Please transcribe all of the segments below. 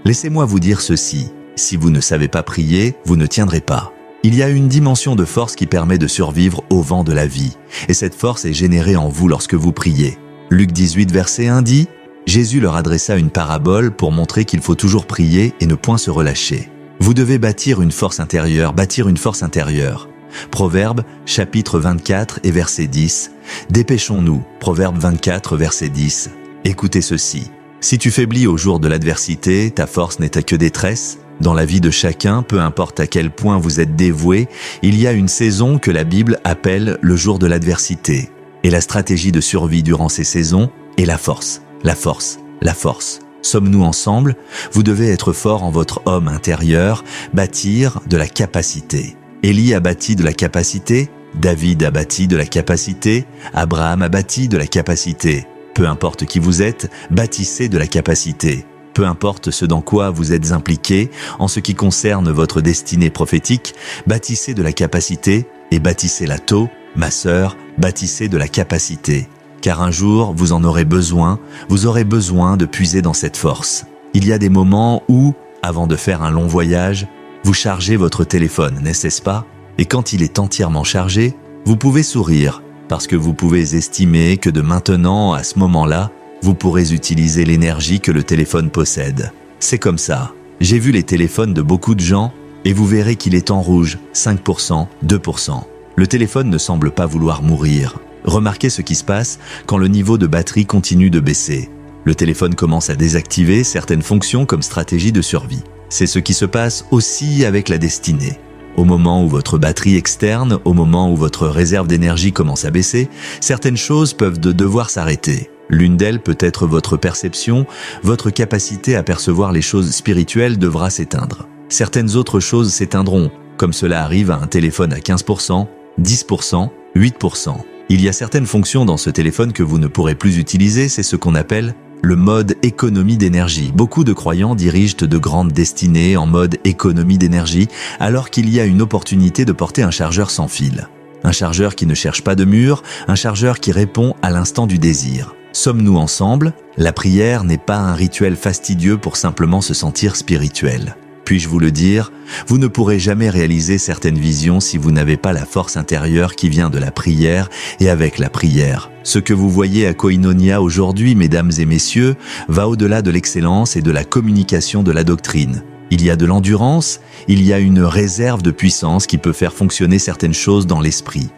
Laissez-moi vous dire ceci, si vous ne savez pas prier, vous ne tiendrez pas. Il y a une dimension de force qui permet de survivre au vent de la vie, et cette force est générée en vous lorsque vous priez. Luc 18, verset 1 dit « Jésus leur adressa une parabole pour montrer qu'il faut toujours prier et ne point se relâcher. Vous devez bâtir une force intérieure, Proverbe, chapitre 24 et verset 10. Dépêchons-nous, Proverbe 24, verset 10. Écoutez ceci. Si tu faiblis au jour de l'adversité, ta force n'est que détresse. Dans la vie de chacun, peu importe à quel point vous êtes dévoué, il y a une saison que la Bible appelle le jour de l'adversité. Et la stratégie de survie durant ces saisons est la force. Sommes-nous ensemble? Vous devez être fort en votre homme intérieur, bâtir de la capacité. Élie a bâti de la capacité, David a bâti de la capacité, Abraham a bâti de la capacité. Peu importe qui vous êtes, bâtissez de la capacité. Peu importe ce dans quoi vous êtes impliqué, en ce qui concerne votre destinée prophétique, bâtissez de la capacité et bâtissez-la tôt, ma sœur, bâtissez de la capacité. Car un jour, vous en aurez besoin, vous aurez besoin de puiser dans cette force. Il y a des moments où, avant de faire un long voyage, vous chargez votre téléphone, n'est-ce pas? Et quand il est entièrement chargé, vous pouvez sourire, parce que vous pouvez estimer que de maintenant à ce moment-là, vous pourrez utiliser l'énergie que le téléphone possède. C'est comme ça. J'ai vu les téléphones de beaucoup de gens, et vous verrez qu'il est en rouge, 5%, 2%. Le téléphone ne semble pas vouloir mourir. Remarquez ce qui se passe quand le niveau de batterie continue de baisser. Le téléphone commence à désactiver certaines fonctions comme stratégie de survie. C'est ce qui se passe aussi avec la destinée. Au moment où votre batterie externe, au moment où votre réserve d'énergie commence à baisser, certaines choses peuvent devoir s'arrêter. L'une d'elles peut être votre perception, votre capacité à percevoir les choses spirituelles devra s'éteindre. Certaines autres choses s'éteindront, comme cela arrive à un téléphone à 15%, 10%, 8%. Il y a certaines fonctions dans ce téléphone que vous ne pourrez plus utiliser, c'est ce qu'on appelle le mode économie d'énergie. Beaucoup de croyants dirigent de grandes destinées en mode économie d'énergie, alors qu'il y a une opportunité de porter un chargeur sans fil. Un chargeur qui ne cherche pas de mur, un chargeur qui répond à l'instant du désir. Sommes-nous ensemble? La prière n'est pas un rituel fastidieux pour simplement se sentir spirituel. Puis-je vous le dire, vous ne pourrez jamais réaliser certaines visions si vous n'avez pas la force intérieure qui vient de la prière et avec la prière. Ce que vous voyez à Koinonia aujourd'hui, mesdames et messieurs, va au-delà de l'excellence et de la communication de la doctrine. Il y a de l'endurance, il y a une réserve de puissance qui peut faire fonctionner certaines choses dans l'esprit.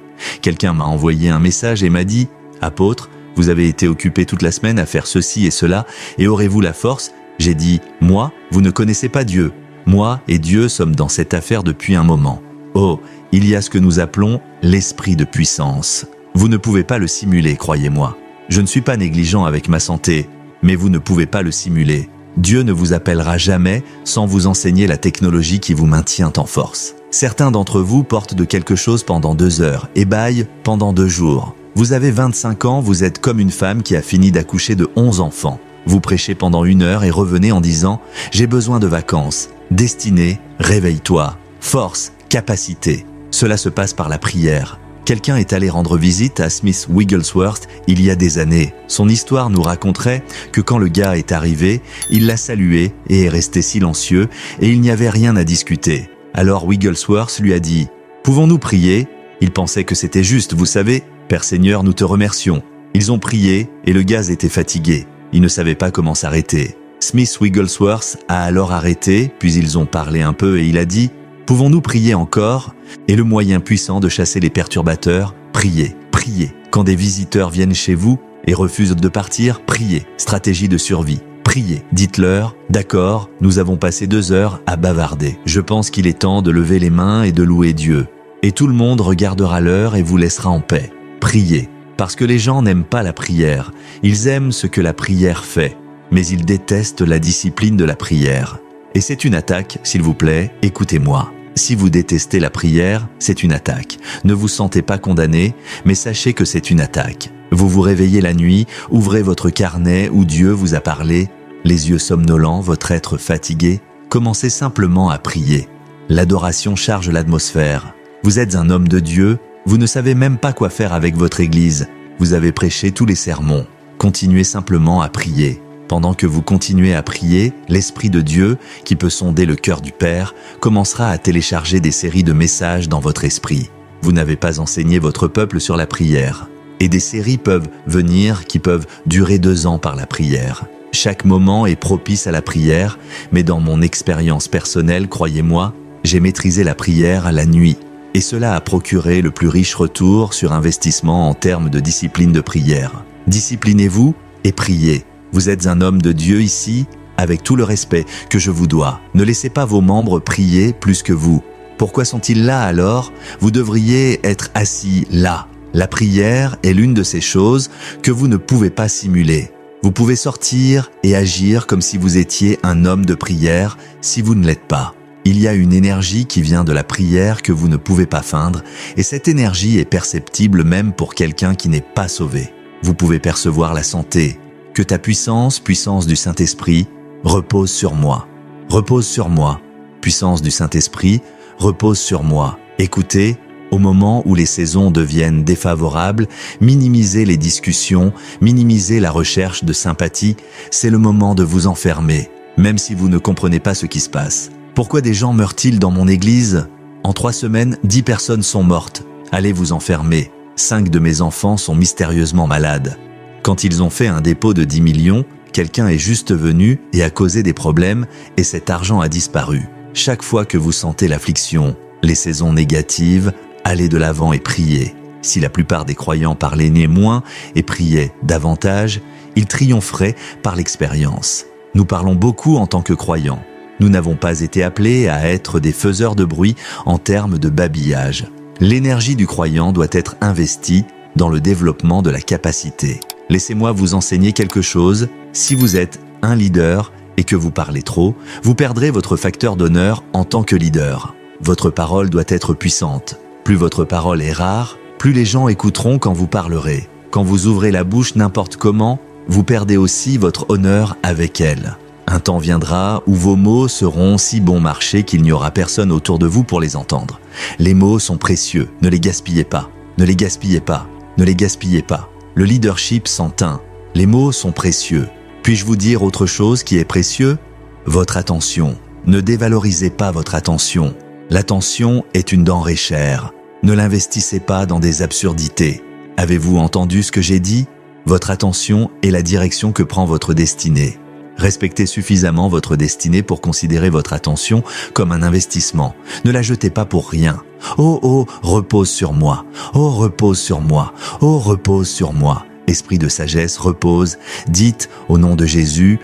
Quelqu'un m'a envoyé un message et m'a dit « Apôtre, vous avez été occupé toute la semaine à faire ceci et cela, et aurez-vous la force ?» J'ai dit « Moi, vous ne connaissez pas Dieu. Moi et Dieu sommes dans cette affaire depuis un moment. Oh, il y a ce que nous appelons l'esprit de puissance. Vous ne pouvez pas le simuler, croyez-moi. Je ne suis pas négligent avec ma santé, mais vous ne pouvez pas le simuler. Dieu ne vous appellera jamais sans vous enseigner la technologie qui vous maintient en force. Certains d'entre vous portent de quelque chose pendant 2 heures et baillent pendant 2 jours. Vous avez 25 ans, vous êtes comme une femme qui a fini d'accoucher de 11 enfants. Vous prêchez pendant 1 heure et revenez en disant « J'ai besoin de vacances ». Destinée, réveille-toi. Force, capacité. Cela se passe par la prière. Quelqu'un est allé rendre visite à Smith Wigglesworth il y a des années. Son histoire nous raconterait que quand le gars est arrivé, il l'a salué et est resté silencieux et il n'y avait rien à discuter. Alors Wigglesworth lui a dit « Pouvons-nous prier ?» Il pensait que c'était juste, vous savez. « Père Seigneur, nous te remercions. » Ils ont prié et le gars était fatigué. Il ne savait pas comment s'arrêter. Smith Wigglesworth a alors arrêté, puis ils ont parlé un peu et il a dit « Pouvons-nous prier encore ?» Et le moyen puissant de chasser les perturbateurs, priez, priez. Quand des visiteurs viennent chez vous et refusent de partir, priez. Stratégie de survie, priez. Dites-leur « D'accord, nous avons passé 2 heures à bavarder. Je pense qu'il est temps de lever les mains et de louer Dieu. » Et tout le monde regardera l'heure et vous laissera en paix. Priez. Parce que les gens n'aiment pas la prière. Ils aiment ce que la prière fait. Mais ils détestent la discipline de la prière. Et c'est une attaque, s'il vous plaît, écoutez-moi. Si vous détestez la prière, c'est une attaque. Ne vous sentez pas condamné, mais sachez que c'est une attaque. Vous vous réveillez la nuit, ouvrez votre carnet où Dieu vous a parlé, les yeux somnolents, votre être fatigué, commencez simplement à prier. L'adoration charge l'atmosphère. Vous êtes un homme de Dieu, vous ne savez même pas quoi faire avec votre église. Vous avez prêché tous les sermons. Continuez simplement à prier. Pendant que vous continuez à prier, l'Esprit de Dieu, qui peut sonder le cœur du Père, commencera à télécharger des séries de messages dans votre esprit. Vous n'avez pas enseigné votre peuple sur la prière. Et des séries peuvent venir qui peuvent durer 2 ans par la prière. Chaque moment est propice à la prière, mais dans mon expérience personnelle, croyez-moi, j'ai maîtrisé la prière à la nuit. Et cela a procuré le plus riche retour sur investissement en termes de discipline de prière. Disciplinez-vous et priez. Vous êtes un homme de Dieu ici, avec tout le respect que je vous dois. Ne laissez pas vos membres prier plus que vous. Pourquoi sont-ils là alors? Vous devriez être assis là. La prière est l'une de ces choses que vous ne pouvez pas simuler. Vous pouvez sortir et agir comme si vous étiez un homme de prière si vous ne l'êtes pas. Il y a une énergie qui vient de la prière que vous ne pouvez pas feindre, et cette énergie est perceptible même pour quelqu'un qui n'est pas sauvé. Vous pouvez percevoir la santé. Que ta puissance du Saint-Esprit, repose sur moi. Repose sur moi. Puissance du Saint-Esprit, repose sur moi. Écoutez, au moment où les saisons deviennent défavorables, minimisez les discussions, minimisez la recherche de sympathie, c'est le moment de vous enfermer, même si vous ne comprenez pas ce qui se passe. Pourquoi des gens meurent-ils dans mon église? En 3 semaines, 10 personnes sont mortes. Allez vous enfermer. 5 de mes enfants sont mystérieusement malades. Quand ils ont fait un dépôt de 10 millions, quelqu'un est juste venu et a causé des problèmes et cet argent a disparu. Chaque fois que vous sentez l'affliction, les saisons négatives, allez de l'avant et priez. Si la plupart des croyants parlaient moins et priaient davantage, ils triompheraient par l'expérience. Nous parlons beaucoup en tant que croyants. Nous n'avons pas été appelés à être des faiseurs de bruit en termes de babillage. L'énergie du croyant doit être investie dans le développement de la capacité. Laissez-moi vous enseigner quelque chose. Si vous êtes un leader et que vous parlez trop, vous perdrez votre facteur d'honneur en tant que leader. Votre parole doit être puissante. Plus votre parole est rare, plus les gens écouteront quand vous parlerez. Quand vous ouvrez la bouche n'importe comment, vous perdez aussi votre honneur avec elle. Un temps viendra où vos mots seront si bon marché qu'il n'y aura personne autour de vous pour les entendre. Les mots sont précieux, ne les gaspillez pas, ne les gaspillez pas, ne les gaspillez pas. Le leadership s'entend, les mots sont précieux. Puis-je vous dire autre chose qui est précieux? Votre attention. Ne dévalorisez pas votre attention. L'attention est une denrée chère. Ne l'investissez pas dans des absurdités. Avez-vous entendu ce que j'ai dit? Votre attention est la direction que prend votre destinée. Respectez suffisamment votre destinée pour considérer votre attention comme un investissement. Ne la jetez pas pour rien. Oh, repose sur moi. Oh, repose sur moi. Oh, repose sur moi. Esprit de sagesse, repose. Dites, au nom de Jésus,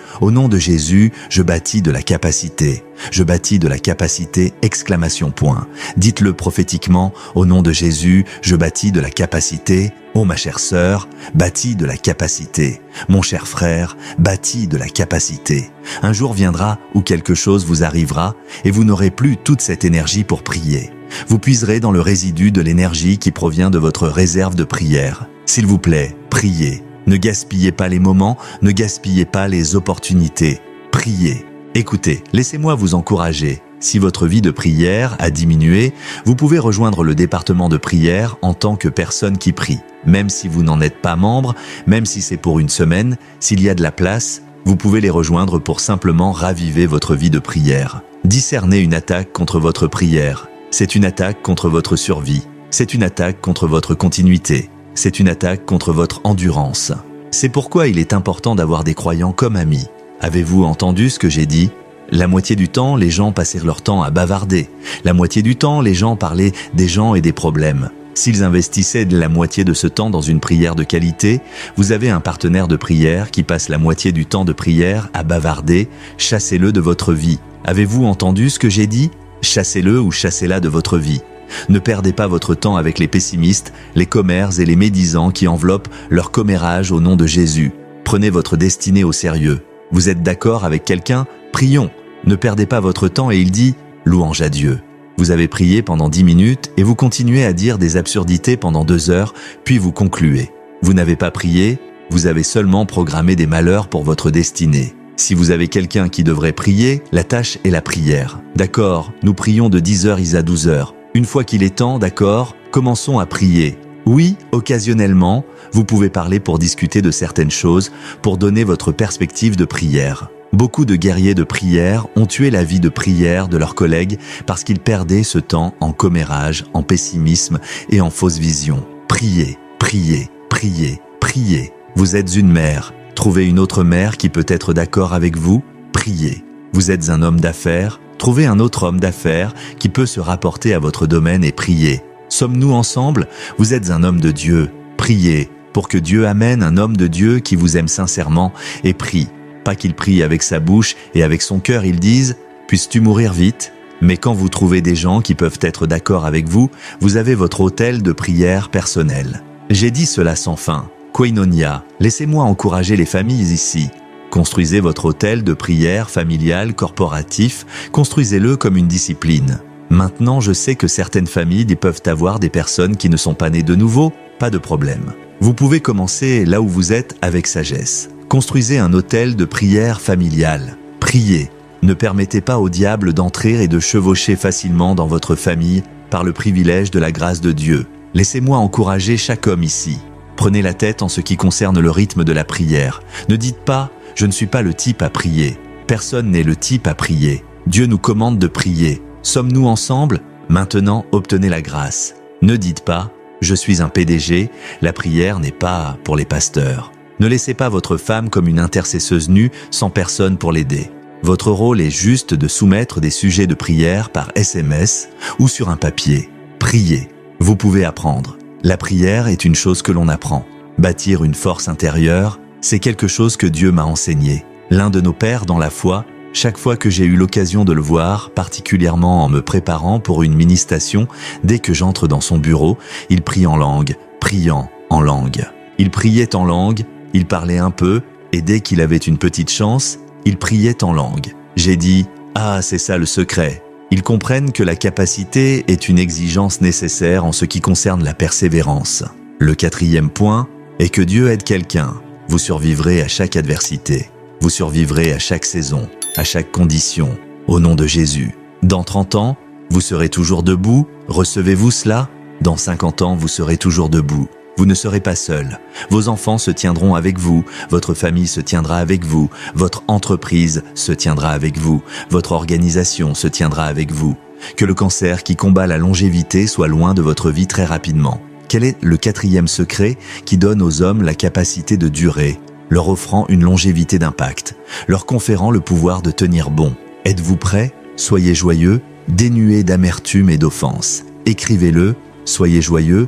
je bâtis de la capacité. Je bâtis de la capacité, exclamation point. Dites-le prophétiquement, au nom de Jésus, je bâtis de la capacité. Oh ma chère sœur, bâtis de la capacité. Mon cher frère, bâtis de la capacité. Un jour viendra où quelque chose vous arrivera et vous n'aurez plus toute cette énergie pour prier. Vous puiserez dans le résidu de l'énergie qui provient de votre réserve de prière. S'il vous plaît, priez. Ne gaspillez pas les moments, ne gaspillez pas les opportunités. Priez. Écoutez, laissez-moi vous encourager. Si votre vie de prière a diminué, vous pouvez rejoindre le département de prière en tant que personne qui prie. Même si vous n'en êtes pas membre, même si c'est pour une semaine, s'il y a de la place, vous pouvez les rejoindre pour simplement raviver votre vie de prière. Discernez une attaque contre votre prière. C'est une attaque contre votre survie. C'est une attaque contre votre continuité. C'est une attaque contre votre endurance. C'est pourquoi il est important d'avoir des croyants comme amis. Avez-vous entendu ce que j'ai dit? La moitié du temps, les gens passèrent leur temps à bavarder. La moitié du temps, les gens parlaient des gens et des problèmes. S'ils investissaient la moitié de ce temps dans une prière de qualité, vous avez un partenaire de prière qui passe la moitié du temps de prière à bavarder, chassez-le de votre vie. Avez-vous entendu ce que j'ai dit? Chassez-le ou chassez-la de votre vie. Ne perdez pas votre temps avec les pessimistes, les commères et les médisants qui enveloppent leur commérage au nom de Jésus. Prenez votre destinée au sérieux. Vous êtes d'accord avec quelqu'un? Prions. Ne perdez pas votre temps et il dit « Louange à Dieu ». Vous avez prié pendant 10 minutes et vous continuez à dire des absurdités pendant 2 heures, puis vous concluez. Vous n'avez pas prié, vous avez seulement programmé des malheurs pour votre destinée. Si vous avez quelqu'un qui devrait prier, la tâche est la prière. D'accord, nous prions de 10h à 12h. Une fois qu'il est temps, d'accord, commençons à prier. Oui, occasionnellement, vous pouvez parler pour discuter de certaines choses, pour donner votre perspective de prière. Beaucoup de guerriers de prière ont tué la vie de prière de leurs collègues parce qu'ils perdaient ce temps en commérage, en pessimisme et en fausses visions. Priez, priez, priez, priez. Vous êtes une mère. Trouvez une autre mère qui peut être d'accord avec vous. Priez. Vous êtes un homme d'affaires. Trouvez un autre homme d'affaires qui peut se rapporter à votre domaine et priez. Sommes-nous ensemble? Vous êtes un homme de Dieu. Priez pour que Dieu amène un homme de Dieu qui vous aime sincèrement et prie. Pas qu'il prie avec sa bouche et avec son cœur, ils disent « Puisses-tu mourir vite ?» Mais quand vous trouvez des gens qui peuvent être d'accord avec vous, vous avez votre autel de prière personnel. J'ai dit cela sans fin. Koinonia, laissez-moi encourager les familles ici. Construisez votre autel de prière familial, corporatif, construisez-le comme une discipline. Maintenant, je sais que certaines familles peuvent avoir des personnes qui ne sont pas nées de nouveau, pas de problème. Vous pouvez commencer là où vous êtes avec sagesse. Construisez un autel de prière familiale. Priez. Ne permettez pas au diable d'entrer et de chevaucher facilement dans votre famille par le privilège de la grâce de Dieu. Laissez-moi encourager chaque homme ici. Prenez la tête en ce qui concerne le rythme de la prière. Ne dites pas « je ne suis pas le type à prier ». Personne n'est le type à prier. Dieu nous commande de prier. Sommes-nous ensemble? Maintenant, obtenez la grâce. Ne dites pas « je suis un PDG », la prière n'est pas pour les pasteurs. Ne laissez pas votre femme comme une intercesseuse nue sans personne pour l'aider. Votre rôle est juste de soumettre des sujets de prière par SMS ou sur un papier. Priez. Vous pouvez apprendre. La prière est une chose que l'on apprend. Bâtir une force intérieure, c'est quelque chose que Dieu m'a enseigné. L'un de nos pères dans la foi, chaque fois que j'ai eu l'occasion de le voir, particulièrement en me préparant pour une ministration, dès que j'entre dans son bureau, il prie en langue, priant en langue. Il priait en langue, il parlait un peu, et dès qu'il avait une petite chance, il priait en langue. J'ai dit « Ah, c'est ça le secret ». Ils comprennent que la capacité est une exigence nécessaire en ce qui concerne la persévérance. Le 4e point est que Dieu aide quelqu'un. Vous survivrez à chaque adversité. Vous survivrez à chaque saison, à chaque condition, au nom de Jésus. Dans 30 ans, vous serez toujours debout. Recevez-vous cela? Dans 50 ans, vous serez toujours debout. Vous ne serez pas seul. Vos enfants se tiendront avec vous, votre famille se tiendra avec vous, votre entreprise se tiendra avec vous, votre organisation se tiendra avec vous. Que le cancer qui combat la longévité soit loin de votre vie très rapidement. Quel est le 4e secret qui donne aux hommes la capacité de durer, leur offrant une longévité d'impact, leur conférant le pouvoir de tenir bon? Êtes-vous prêts? Soyez joyeux, dénués d'amertume et d'offense. Écrivez-le, soyez joyeux,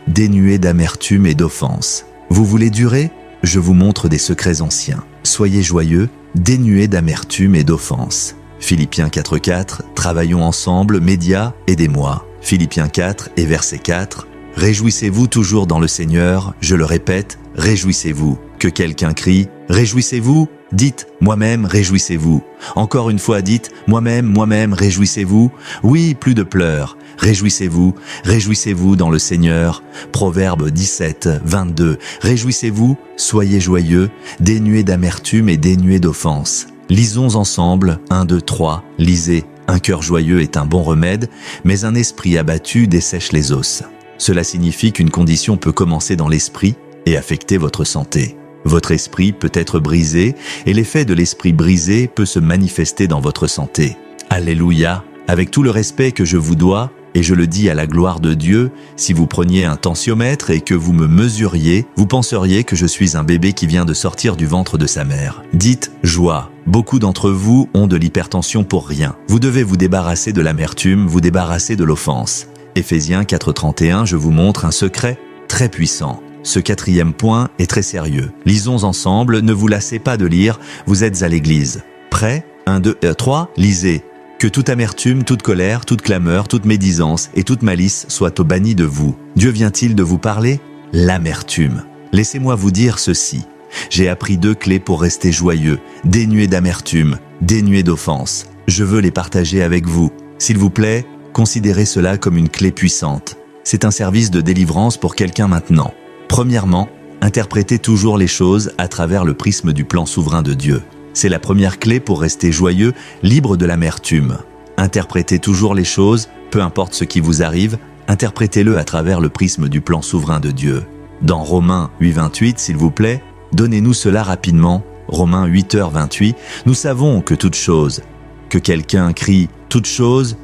dénué d'amertume et d'offense. Vous voulez durer? Je vous montre des secrets anciens. Soyez joyeux, dénué d'amertume et d'offense. Philippiens 4.4, travaillons ensemble, médias, aidez-moi. Philippiens 4 et verset 4, réjouissez-vous toujours dans le Seigneur, je le répète, réjouissez-vous. Que quelqu'un crie, réjouissez-vous? Dites, moi-même, réjouissez-vous. Encore une fois, dites, moi-même, réjouissez-vous. Oui, plus de pleurs. Réjouissez-vous, réjouissez-vous dans le Seigneur. Proverbe 17, 22. Réjouissez-vous, soyez joyeux, dénués d'amertume et dénués d'offense. Lisons ensemble, 1, 2, 3, lisez. Un cœur joyeux est un bon remède, mais un esprit abattu dessèche les os. Cela signifie qu'une condition peut commencer dans l'esprit et affecter votre santé. Votre esprit peut être brisé et l'effet de l'esprit brisé peut se manifester dans votre santé. Alléluia! Avec tout le respect que je vous dois, et je le dis à la gloire de Dieu, si vous preniez un tensiomètre et que vous me mesuriez, vous penseriez que je suis un bébé qui vient de sortir du ventre de sa mère. Dites joie. Beaucoup d'entre vous ont de l'hypertension pour rien. Vous devez vous débarrasser de l'amertume, vous débarrasser de l'offense. Éphésiens 4.31, je vous montre un secret très puissant. Ce 4e point est très sérieux. Lisons ensemble, ne vous lassez pas de lire, vous êtes à l'église. Prêts? 1, 2, 3, lisez. Que toute amertume, toute colère, toute clameur, toute médisance et toute malice soient bannies de vous. Dieu vient-il de vous parler? L'amertume. Laissez-moi vous dire ceci. J'ai appris 2 clés pour rester joyeux, dénués d'amertume, dénués d'offense. Je veux les partager avec vous. S'il vous plaît, considérez cela comme une clé puissante. C'est un service de délivrance pour quelqu'un maintenant. Premièrement, interprétez toujours les choses à travers le prisme du plan souverain de Dieu. C'est la première clé pour rester joyeux, libre de l'amertume. Interprétez toujours les choses, peu importe ce qui vous arrive, Interprétez-le à travers le prisme du plan souverain de Dieu. Dans Romains 8:28, s'il vous plaît, donnez-nous cela rapidement. Romains 8h28, nous savons que toute chose, que quelqu'un crie toute chose,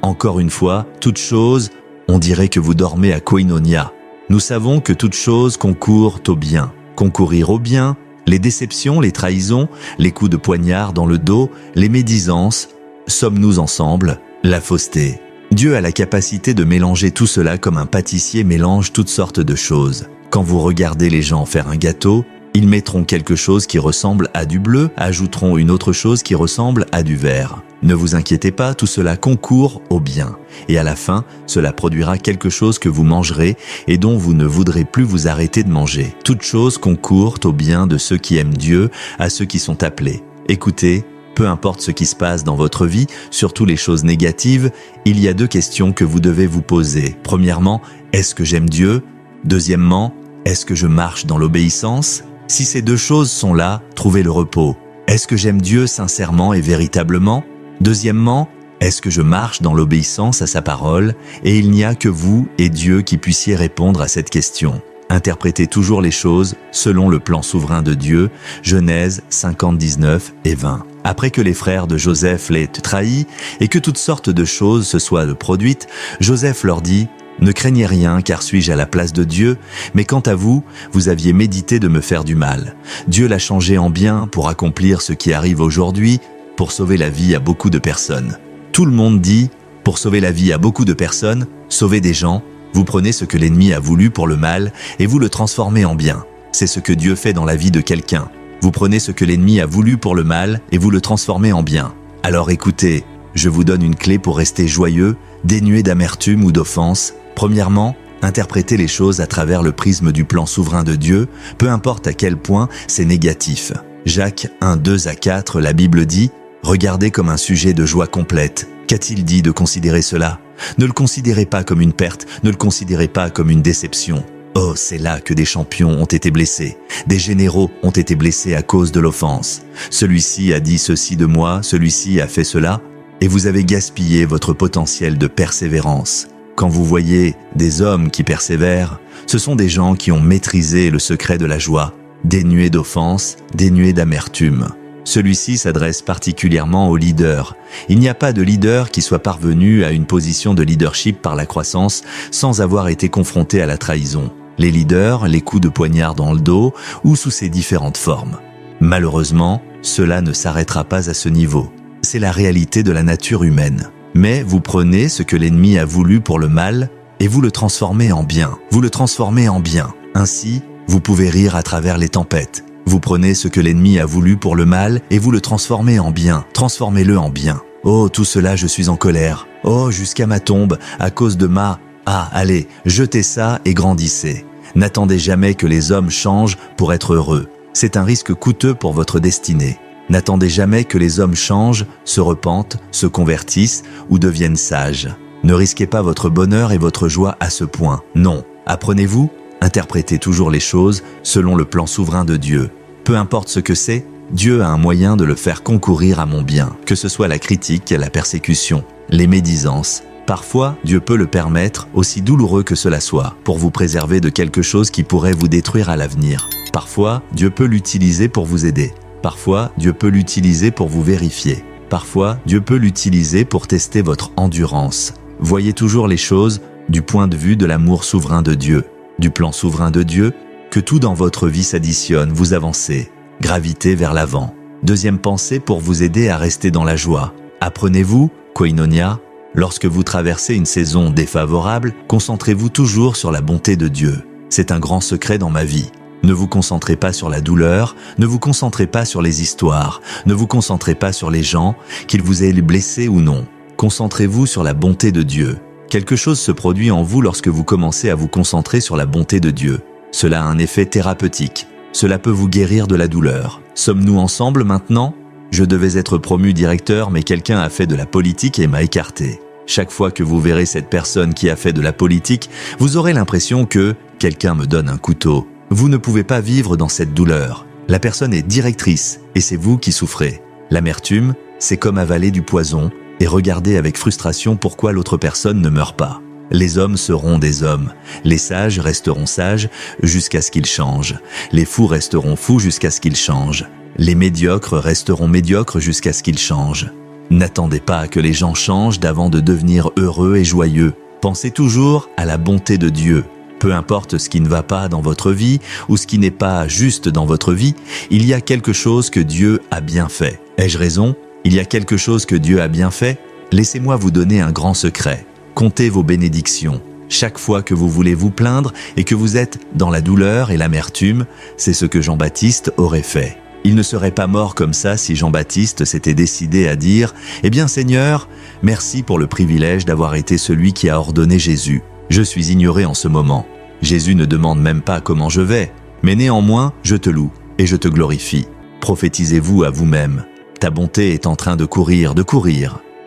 encore une fois, toute chose, on dirait que vous dormez à Koinonia. Nous savons que toute chose concourt au bien. Concourir au bien, les déceptions, les trahisons, les coups de poignard dans le dos, les médisances, sommes-nous ensemble, la fausseté. Dieu a la capacité de mélanger tout cela comme un pâtissier mélange toutes sortes de choses. Quand vous regardez les gens faire un gâteau, ils mettront quelque chose qui ressemble à du bleu, ajouteront une autre chose qui ressemble à du vert. Ne vous inquiétez pas, tout cela concourt au bien. Et à la fin, cela produira quelque chose que vous mangerez et dont vous ne voudrez plus vous arrêter de manger. Toute chose concourt au bien de ceux qui aiment Dieu, à ceux qui sont appelés. Écoutez, peu importe ce qui se passe dans votre vie, surtout les choses négatives, il y a 2 questions que vous devez vous poser. Premièrement, est-ce que j'aime Dieu ? Deuxièmement, est-ce que je marche dans l'obéissance ? Si ces 2 choses sont là, trouvez le repos. Est-ce que j'aime Dieu sincèrement et véritablement ? Deuxièmement, est-ce que je marche dans l'obéissance à sa parole ? Et il n'y a que vous et Dieu qui puissiez répondre à cette question. Interprétez toujours les choses selon le plan souverain de Dieu, Genèse 50, 19 et 20. Après que les frères de Joseph l'aient trahi et que toutes sortes de choses se soient produites, Joseph leur dit « Ne craignez rien, car suis-je à la place de Dieu, mais quant à vous, vous aviez médité de me faire du mal. Dieu l'a changé en bien pour accomplir ce qui arrive aujourd'hui, pour sauver la vie à beaucoup de personnes. » Tout le monde dit « Pour sauver la vie à beaucoup de personnes, sauver des gens, vous prenez ce que l'ennemi a voulu pour le mal et vous le transformez en bien. C'est ce que Dieu fait dans la vie de quelqu'un. Vous prenez ce que l'ennemi a voulu pour le mal et vous le transformez en bien. Alors écoutez, je vous donne une clé pour rester joyeux, dénué d'amertume ou d'offense. Premièrement, interprétez les choses à travers le prisme du plan souverain de Dieu, peu importe à quel point c'est négatif. Jacques 1, 2 à 4, la Bible dit « Regardez comme un sujet de joie complète. Qu'a-t-il dit de considérer cela ? Ne le considérez pas comme une perte, ne le considérez pas comme une déception. Oh, c'est là que des champions ont été blessés. Des généraux ont été blessés à cause de l'offense. Celui-ci a dit ceci de moi, celui-ci a fait cela, et vous avez gaspillé votre potentiel de persévérance. Quand vous voyez des hommes qui persévèrent, ce sont des gens qui ont maîtrisé le secret de la joie, dénués d'offense, dénués d'amertume. Celui-ci s'adresse particulièrement aux leaders. Il n'y a pas de leader qui soit parvenu à une position de leadership par la croissance sans avoir été confronté à la trahison. Les leaders, les coups de poignard dans le dos ou sous ses différentes formes. Malheureusement, cela ne s'arrêtera pas à ce niveau. C'est la réalité de la nature humaine. Mais vous prenez ce que l'ennemi a voulu pour le mal et vous le transformez en bien. Vous le transformez en bien. Ainsi, vous pouvez rire à travers les tempêtes. Vous prenez ce que l'ennemi a voulu pour le mal et vous le transformez en bien. Transformez-le en bien. Oh, tout cela, je suis en colère. Oh, jusqu'à ma tombe, à cause de ma... Ah, allez, jetez ça et grandissez. N'attendez jamais que les hommes changent pour être heureux. C'est un risque coûteux pour votre destinée. N'attendez jamais que les hommes changent, se repentent, se convertissent ou deviennent sages. Ne risquez pas votre bonheur et votre joie à ce point. Non. Apprenez-vous, interprétez toujours les choses selon le plan souverain de Dieu. Peu importe ce que c'est, Dieu a un moyen de le faire concourir à mon bien, que ce soit la critique, la persécution, les médisances. Parfois, Dieu peut le permettre, aussi douloureux que cela soit, pour vous préserver de quelque chose qui pourrait vous détruire à l'avenir. Parfois, Dieu peut l'utiliser pour vous aider. Parfois, Dieu peut l'utiliser pour vous vérifier. Parfois, Dieu peut l'utiliser pour tester votre endurance. Voyez toujours les choses du point de vue de l'amour souverain de Dieu, du plan souverain de Dieu, que tout dans votre vie s'additionne, vous avancez, gravitez vers l'avant. Deuxième pensée pour vous aider à rester dans la joie. Apprenez-vous, Koinonia, lorsque vous traversez une saison défavorable, concentrez-vous toujours sur la bonté de Dieu. C'est un grand secret dans ma vie. Ne vous concentrez pas sur la douleur, ne vous concentrez pas sur les histoires, ne vous concentrez pas sur les gens, qu'ils vous aient blessés ou non. Concentrez-vous sur la bonté de Dieu. Quelque chose se produit en vous lorsque vous commencez à vous concentrer sur la bonté de Dieu. Cela a un effet thérapeutique. Cela peut vous guérir de la douleur. Sommes-nous ensemble maintenant ? Je devais être promu directeur, mais quelqu'un a fait de la politique et m'a écarté. Chaque fois que vous verrez cette personne qui a fait de la politique, vous aurez l'impression que quelqu'un me donne un couteau. Vous ne pouvez pas vivre dans cette douleur. La personne est directrice et c'est vous qui souffrez. L'amertume, c'est comme avaler du poison et regarder avec frustration pourquoi l'autre personne ne meurt pas. Les hommes seront des hommes. Les sages resteront sages jusqu'à ce qu'ils changent. Les fous resteront fous jusqu'à ce qu'ils changent. Les médiocres resteront médiocres jusqu'à ce qu'ils changent. N'attendez pas que les gens changent d'avant de devenir heureux et joyeux. Pensez toujours à la bonté de Dieu. Peu importe ce qui ne va pas dans votre vie ou ce qui n'est pas juste dans votre vie, il y a quelque chose que Dieu a bien fait. Ai-je raison? Il y a quelque chose que Dieu a bien fait? Laissez-moi vous donner un grand secret. Comptez vos bénédictions. Chaque fois que vous voulez vous plaindre et que vous êtes dans la douleur et l'amertume, c'est ce que Jean-Baptiste aurait fait. Il ne serait pas mort comme ça si Jean-Baptiste s'était décidé à dire « Eh bien Seigneur, merci pour le privilège d'avoir été celui qui a ordonné Jésus. Je suis ignoré en ce moment. Jésus ne demande même pas comment je vais, mais néanmoins, je te loue et je te glorifie. Prophétisez-vous à vous-même. Ta bonté est en train de courir.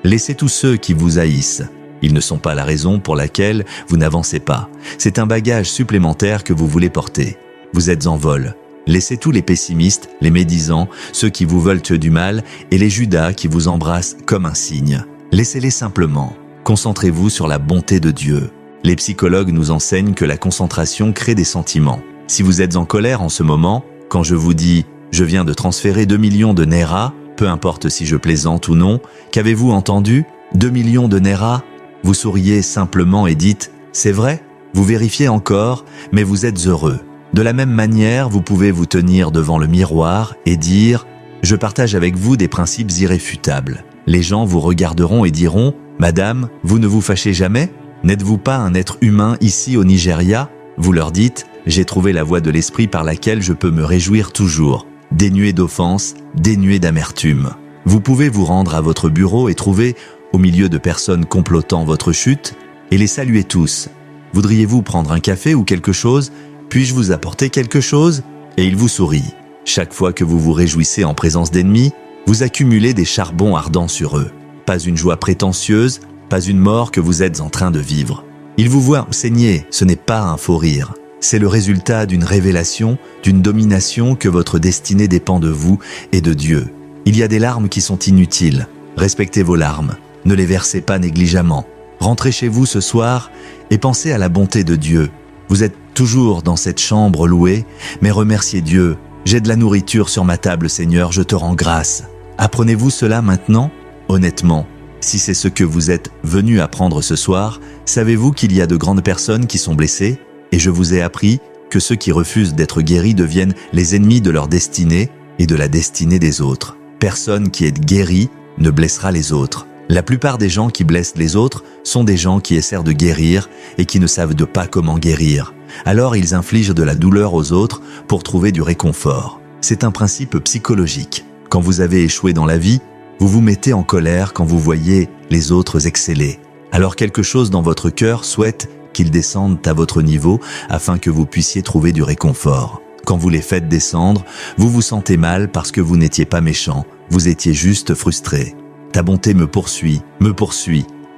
Laissez tous ceux qui vous haïssent. Ils ne sont pas la raison pour laquelle vous n'avancez pas. C'est un bagage supplémentaire que vous voulez porter. Vous êtes en vol. Laissez tous les pessimistes, les médisants, ceux qui vous veulent du mal et les Judas qui vous embrassent comme un signe. Laissez-les simplement. Concentrez-vous sur la bonté de Dieu. Les psychologues nous enseignent que la concentration crée des sentiments. Si vous êtes en colère en ce moment, quand je vous dis « je viens de transférer 2 millions de Naira », peu importe si je plaisante ou non, qu'avez-vous entendu? 2 millions de Naira? Vous souriez simplement et dites « c'est vrai ?» Vous vérifiez encore, mais vous êtes heureux. De la même manière, vous pouvez vous tenir devant le miroir et dire « je partage avec vous des principes irréfutables ». Les gens vous regarderont et diront « Madame, vous ne vous fâchez jamais? N'êtes-vous pas un être humain ici au Nigeria ?» Vous leur dites « j'ai trouvé la voie de l'esprit par laquelle je peux me réjouir toujours, dénué d'offense, dénué d'amertume. » Vous pouvez vous rendre à votre bureau et trouver, au milieu de personnes complotant votre chute, et les saluer tous. Voudriez-vous prendre un café ou quelque chose? Puis-je vous apporter quelque chose? Et il vous sourit. Chaque fois que vous vous réjouissez en présence d'ennemis, vous accumulez des charbons ardents sur eux. Pas une joie prétentieuse, pas une mort que vous êtes en train de vivre. Il vous voit saigner, ce n'est pas un faux rire. C'est le résultat d'une révélation, d'une domination que votre destinée dépend de vous et de Dieu. Il y a des larmes qui sont inutiles. Respectez vos larmes. Ne les versez pas négligemment. Rentrez chez vous ce soir et pensez à la bonté de Dieu. Vous êtes toujours dans cette chambre louée, mais remerciez Dieu. J'ai de la nourriture sur ma table, Seigneur, je te rends grâce. Apprenez-vous cela maintenant? Honnêtement, si c'est ce que vous êtes venu apprendre ce soir, savez-vous qu'il y a de grandes personnes qui sont blessées? Et je vous ai appris que ceux qui refusent d'être guéris deviennent les ennemis de leur destinée et de la destinée des autres. Personne qui est guéri ne blessera les autres. La plupart des gens qui blessent les autres sont des gens qui essaient de guérir et qui ne savent pas comment guérir. Alors ils infligent de la douleur aux autres pour trouver du réconfort. C'est un principe psychologique. Quand vous avez échoué dans la vie, vous vous mettez en colère quand vous voyez les autres exceller. Alors quelque chose dans votre cœur souhaite qu'ils descendent à votre niveau afin que vous puissiez trouver du réconfort. Quand vous les faites descendre, vous vous sentez mal parce que vous n'étiez pas méchant, vous étiez juste frustré. Ta bonté me poursuit.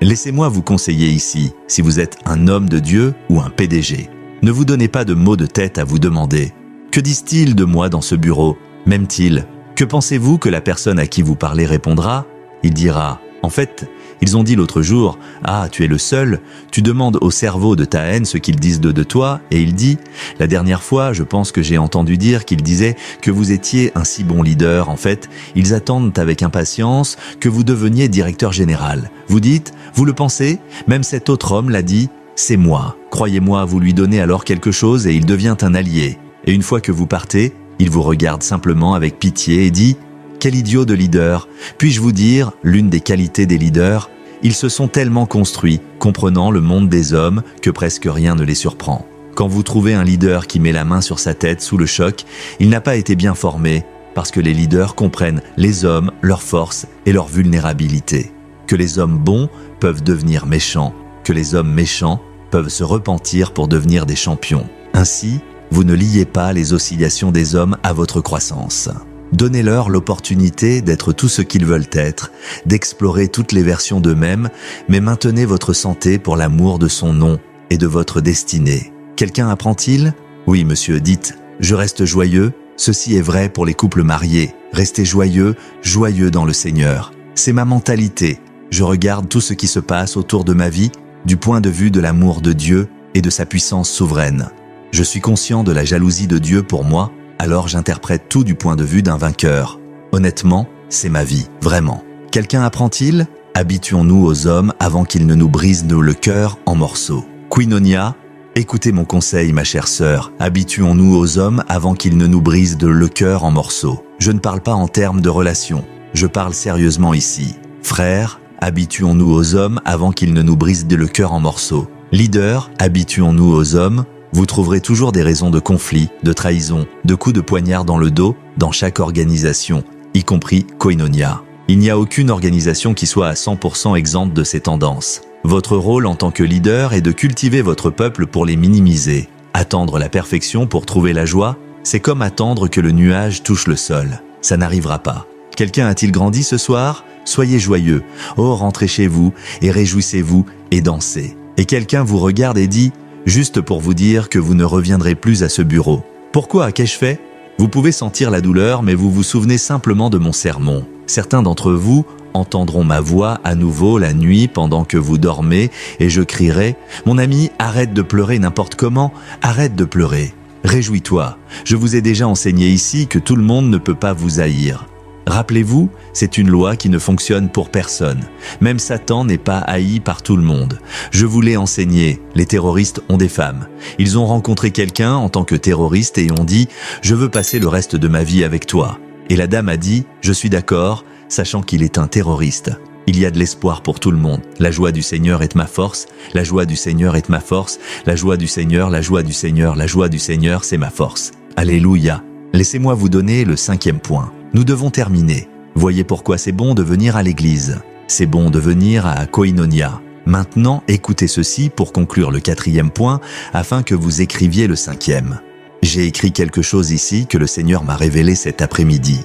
Laissez-moi vous conseiller ici, si vous êtes un homme de Dieu ou un PDG. Ne vous donnez pas de maux de tête à vous demander. Que disent-ils de moi dans ce bureau? M'aiment-ils? Que pensez-vous que la personne à qui vous parlez répondra? Il dira, en fait, ils ont dit l'autre jour, « Ah, tu es le seul, tu demandes au cerveau de ta haine ce qu'ils disent de toi, et il dit, la dernière fois, je pense que j'ai entendu dire qu'ils disaient que vous étiez un si bon leader, en fait, ils attendent avec impatience que vous deveniez directeur général. Vous dites, vous le pensez, même cet autre homme l'a dit, c'est moi. Croyez-moi, vous lui donnez alors quelque chose et il devient un allié. Et une fois que vous partez, il vous regarde simplement avec pitié et dit, quel idiot de leader! Puis-je vous dire, l'une des qualités des leaders, ils se sont tellement construits, comprenant le monde des hommes, que presque rien ne les surprend. Quand vous trouvez un leader qui met la main sur sa tête sous le choc, il n'a pas été bien formé, parce que les leaders comprennent les hommes, leurs forces et leur vulnérabilité. Que les hommes bons peuvent devenir méchants, que les hommes méchants peuvent se repentir pour devenir des champions. Ainsi, vous ne liez pas les oscillations des hommes à votre croissance. Donnez-leur l'opportunité d'être tout ce qu'ils veulent être, d'explorer toutes les versions d'eux-mêmes, mais maintenez votre santé pour l'amour de son nom et de votre destinée. Quelqu'un apprend-il? Oui, monsieur, dites, je reste joyeux. Ceci est vrai pour les couples mariés. Restez joyeux, joyeux dans le Seigneur. C'est ma mentalité. Je regarde tout ce qui se passe autour de ma vie du point de vue de l'amour de Dieu et de sa puissance souveraine. Je suis conscient de la jalousie de Dieu pour moi, alors j'interprète tout du point de vue d'un vainqueur. Honnêtement, c'est ma vie, vraiment. Quelqu'un apprend-il ? Habituons-nous aux hommes avant qu'ils ne nous brisent le cœur en morceaux. Koinonia, écoutez mon conseil, ma chère sœur. Habituons-nous aux hommes avant qu'ils ne nous brisent le cœur en morceaux. Je ne parle pas en termes de relation. Je parle sérieusement ici. Frères, habituons-nous aux hommes avant qu'ils ne nous brisent le cœur en morceaux. Leader, habituons-nous aux hommes. Vous trouverez toujours des raisons de conflit, de trahison, de coups de poignard dans le dos, dans chaque organisation, y compris Koinonia. Il n'y a aucune organisation qui soit à 100% exempte de ces tendances. Votre rôle en tant que leader est de cultiver votre peuple pour les minimiser. Attendre la perfection pour trouver la joie, c'est comme attendre que le nuage touche le sol. Ça n'arrivera pas. Quelqu'un a-t-il grandi ce soir ? Soyez joyeux. Oh, rentrez chez vous et réjouissez-vous et dansez. Et quelqu'un vous regarde et dit, juste pour vous dire que vous ne reviendrez plus à ce bureau. Pourquoi ? Qu'ai-je fait ? Vous pouvez sentir la douleur, mais vous vous souvenez simplement de mon sermon. Certains d'entre vous entendront ma voix à nouveau la nuit pendant que vous dormez et je crierai « Mon ami, arrête de pleurer n'importe comment, arrête de pleurer. Réjouis-toi, je vous ai déjà enseigné ici que tout le monde ne peut pas vous haïr. » Rappelez-vous, c'est une loi qui ne fonctionne pour personne. Même Satan n'est pas haï par tout le monde. Je vous l'ai enseigné, les terroristes ont des femmes. Ils ont rencontré quelqu'un en tant que terroriste et ont dit « Je veux passer le reste de ma vie avec toi ». Et la dame a dit « Je suis d'accord », sachant qu'il est un terroriste. Il y a de l'espoir pour tout le monde. La joie du Seigneur est ma force. La joie du Seigneur est ma force. La joie du Seigneur, la joie du Seigneur, la joie du Seigneur, c'est ma force. Alléluia. Laissez-moi vous donner le 5e point. Nous devons terminer. Voyez pourquoi c'est bon de venir à l'église. C'est bon de venir à Koinonia. Maintenant, écoutez ceci pour conclure le 4e point, afin que vous écriviez le 5e. J'ai écrit quelque chose ici que le Seigneur m'a révélé cet après-midi.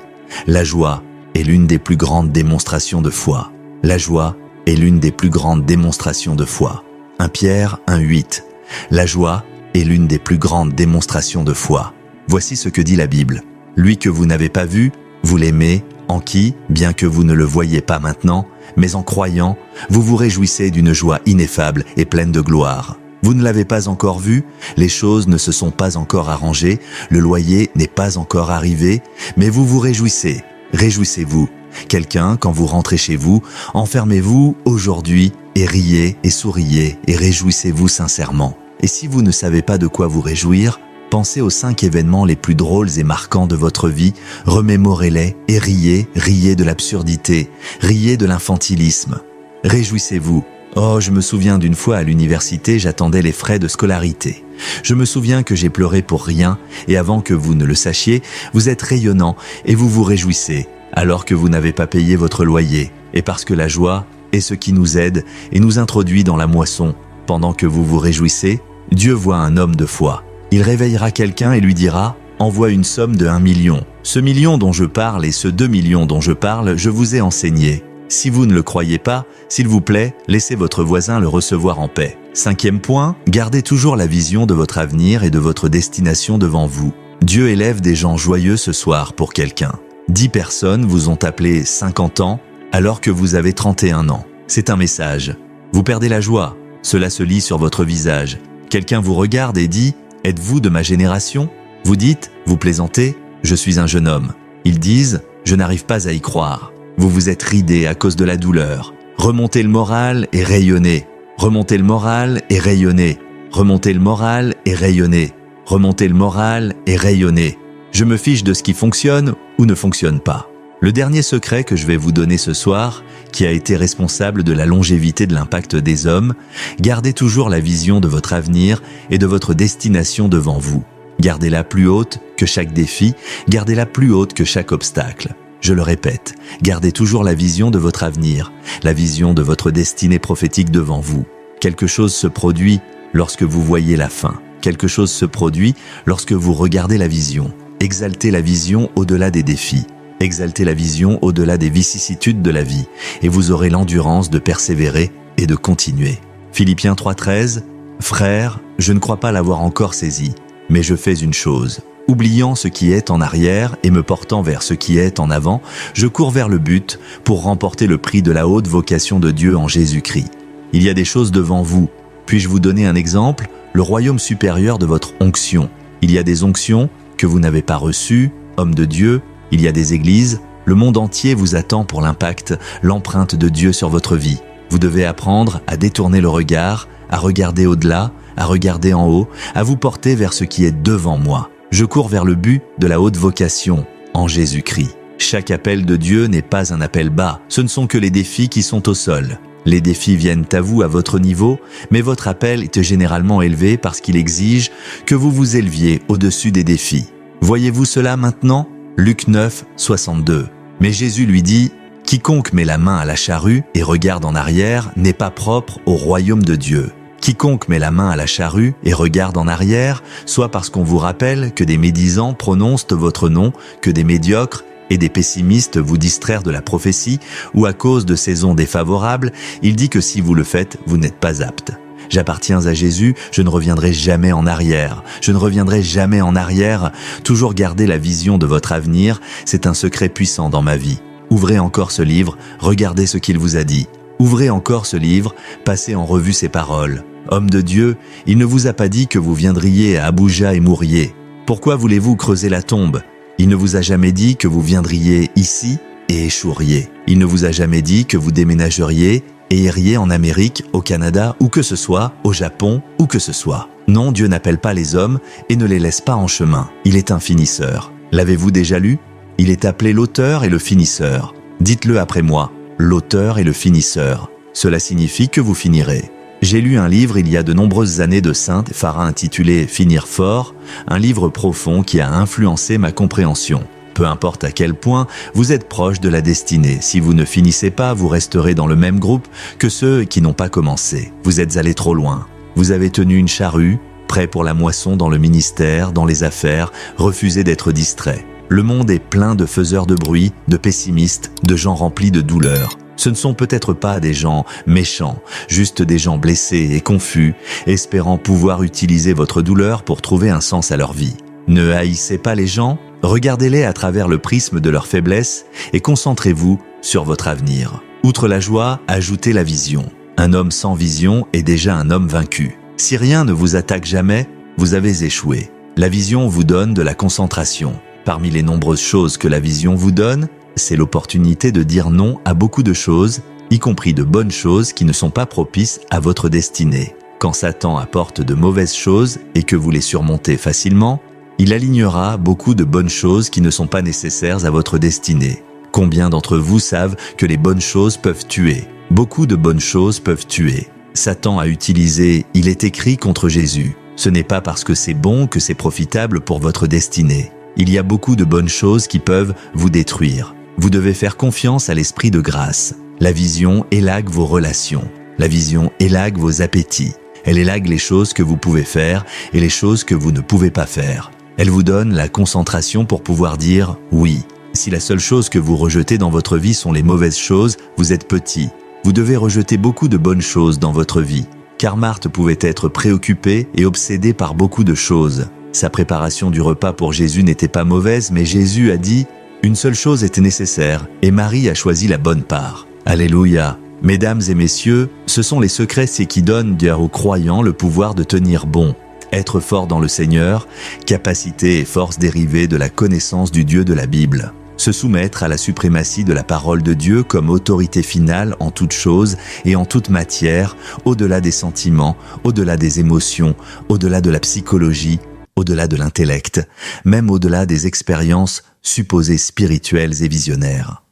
La joie est l'une des plus grandes démonstrations de foi. La joie est l'une des plus grandes démonstrations de foi. 1 Pierre 1,8. La joie est l'une des plus grandes démonstrations de foi. Voici ce que dit la Bible. Lui que vous n'avez pas vu, vous l'aimez, en qui, bien que vous ne le voyiez pas maintenant, mais en croyant, vous vous réjouissez d'une joie ineffable et pleine de gloire. Vous ne l'avez pas encore vu, les choses ne se sont pas encore arrangées, le loyer n'est pas encore arrivé, mais vous vous réjouissez. Réjouissez-vous. Quelqu'un, quand vous rentrez chez vous, enfermez-vous aujourd'hui et riez et souriez et réjouissez-vous sincèrement. Et si vous ne savez pas de quoi vous réjouir, pensez aux 5 événements les plus drôles et marquants de votre vie, remémorez-les et riez de l'absurdité, riez de l'infantilisme. Réjouissez-vous. Oh, je me souviens d'une fois à l'université, j'attendais les frais de scolarité. Je me souviens que j'ai pleuré pour rien et avant que vous ne le sachiez, vous êtes rayonnant et vous vous réjouissez alors que vous n'avez pas payé votre loyer et parce que la joie est ce qui nous aide et nous introduit dans la moisson. Pendant que vous vous réjouissez, Dieu voit un homme de foi. Il réveillera quelqu'un et lui dira « Envoie une somme de 1 million. Ce million dont je parle et ce 2 millions dont je parle, je vous ai enseigné. Si vous ne le croyez pas, s'il vous plaît, laissez votre voisin le recevoir en paix. » 5e point, gardez toujours la vision de votre avenir et de votre destination devant vous. Dieu élève des gens joyeux ce soir pour quelqu'un. 10 personnes vous ont appelé 50 ans alors que vous avez 31 ans. C'est un message. Vous perdez la joie. Cela se lit sur votre visage. Quelqu'un vous regarde et dit « Êtes-vous de ma génération ?» Vous dites, vous plaisantez, « Je suis un jeune homme. » Ils disent « Je n'arrive pas à y croire. » Vous vous êtes ridé à cause de la douleur. Remontez le moral et rayonnez. Remontez le moral et rayonnez. Remontez le moral et rayonnez. Remontez le moral et rayonnez. Je me fiche de ce qui fonctionne ou ne fonctionne pas. Le dernier secret que je vais vous donner ce soir, qui a été responsable de la longévité de l'impact des hommes, gardez toujours la vision de votre avenir et de votre destination devant vous. Gardez-la plus haute que chaque défi, gardez-la plus haute que chaque obstacle. Je le répète, gardez toujours la vision de votre avenir, la vision de votre destinée prophétique devant vous. Quelque chose se produit lorsque vous voyez la fin. Quelque chose se produit lorsque vous regardez la vision. Exaltez la vision au-delà des défis. Exaltez la vision au-delà des vicissitudes de la vie et vous aurez l'endurance de persévérer et de continuer. Philippiens 3,13 « Frères, je ne crois pas l'avoir encore saisi, mais je fais une chose. Oubliant ce qui est en arrière et me portant vers ce qui est en avant, je cours vers le but pour remporter le prix de la haute vocation de Dieu en Jésus-Christ. » Il y a des choses devant vous. Puis-je vous donner un exemple? Le royaume supérieur de votre onction. Il y a des onctions que vous n'avez pas reçues, homme de Dieu. Il y a des églises. Le monde entier vous attend pour l'impact, l'empreinte de Dieu sur votre vie. Vous devez apprendre à détourner le regard, à regarder au-delà, à regarder en haut, à vous porter vers ce qui est devant moi. Je cours vers le but de la haute vocation, en Jésus-Christ. Chaque appel de Dieu n'est pas un appel bas, ce ne sont que les défis qui sont au sol. Les défis viennent à vous à votre niveau, mais votre appel est généralement élevé parce qu'il exige que vous vous éleviez au-dessus des défis. Voyez-vous cela maintenant? Luc 9, 62. Mais Jésus lui dit « Quiconque met la main à la charrue et regarde en arrière n'est pas propre au royaume de Dieu. Quiconque met la main à la charrue et regarde en arrière, soit parce qu'on vous rappelle que des médisants prononcent votre nom, que des médiocres et des pessimistes vous distraire de la prophétie, ou à cause de saisons défavorables, il dit que si vous le faites, vous n'êtes pas apte. J'appartiens à Jésus, je ne reviendrai jamais en arrière. Je ne reviendrai jamais en arrière. Toujours garder la vision de votre avenir, c'est un secret puissant dans ma vie. Ouvrez encore ce livre, regardez ce qu'il vous a dit. Ouvrez encore ce livre, passez en revue ses paroles. Homme de Dieu, il ne vous a pas dit que vous viendriez à Abuja et mourriez. Pourquoi voulez-vous creuser la tombe? Il ne vous a jamais dit que vous viendriez ici et échoueriez. Il ne vous a jamais dit que vous déménageriez et iriez en Amérique, au Canada, ou que ce soit, au Japon, ou que ce soit. Non, Dieu n'appelle pas les hommes et ne les laisse pas en chemin. Il est un finisseur. L'avez-vous déjà lu? Il est appelé l'auteur et le finisseur. Dites-le après moi, l'auteur et le finisseur. Cela signifie que vous finirez. J'ai lu un livre il y a de nombreuses années de Sainte Phara intitulé « Finir fort », un livre profond qui a influencé ma compréhension. Peu importe à quel point vous êtes proche de la destinée, si vous ne finissez pas, vous resterez dans le même groupe que ceux qui n'ont pas commencé. Vous êtes allé trop loin. Vous avez tenu une charrue, prêt pour la moisson dans le ministère, dans les affaires, refusez d'être distrait. Le monde est plein de faiseurs de bruit, de pessimistes, de gens remplis de douleur. Ce ne sont peut-être pas des gens méchants, juste des gens blessés et confus, espérant pouvoir utiliser votre douleur pour trouver un sens à leur vie. Ne haïssez pas les gens, regardez-les à travers le prisme de leur faiblesse et concentrez-vous sur votre avenir. Outre la joie, ajoutez la vision. Un homme sans vision est déjà un homme vaincu. Si rien ne vous attaque jamais, vous avez échoué. La vision vous donne de la concentration. Parmi les nombreuses choses que la vision vous donne, c'est l'opportunité de dire non à beaucoup de choses, y compris de bonnes choses qui ne sont pas propices à votre destinée. Quand Satan apporte de mauvaises choses et que vous les surmontez facilement, il alignera beaucoup de bonnes choses qui ne sont pas nécessaires à votre destinée. Combien d'entre vous savent que les bonnes choses peuvent tuer? Beaucoup de bonnes choses peuvent tuer. Satan a utilisé « il est écrit » contre Jésus. Ce n'est pas parce que c'est bon que c'est profitable pour votre destinée. Il y a beaucoup de bonnes choses qui peuvent vous détruire. Vous devez faire confiance à l'esprit de grâce. La vision élague vos relations. La vision élague vos appétits. Elle élague les choses que vous pouvez faire et les choses que vous ne pouvez pas faire. Elle vous donne la concentration pour pouvoir dire « oui ». Si la seule chose que vous rejetez dans votre vie sont les mauvaises choses, vous êtes petit. Vous devez rejeter beaucoup de bonnes choses dans votre vie. Car Marthe pouvait être préoccupée et obsédée par beaucoup de choses. Sa préparation du repas pour Jésus n'était pas mauvaise, mais Jésus a dit « une seule chose était nécessaire, et Marie a choisi la bonne part ». Alléluia. Mesdames et messieurs, ce sont les secrets qui donnent aux croyants le pouvoir de tenir bon. Être fort dans le Seigneur, capacité et force dérivées de la connaissance du Dieu de la Bible. Se soumettre à la suprématie de la parole de Dieu comme autorité finale en toute chose et en toute matière, au-delà des sentiments, au-delà des émotions, au-delà de la psychologie, au-delà de l'intellect, même au-delà des expériences supposées spirituelles et visionnaires.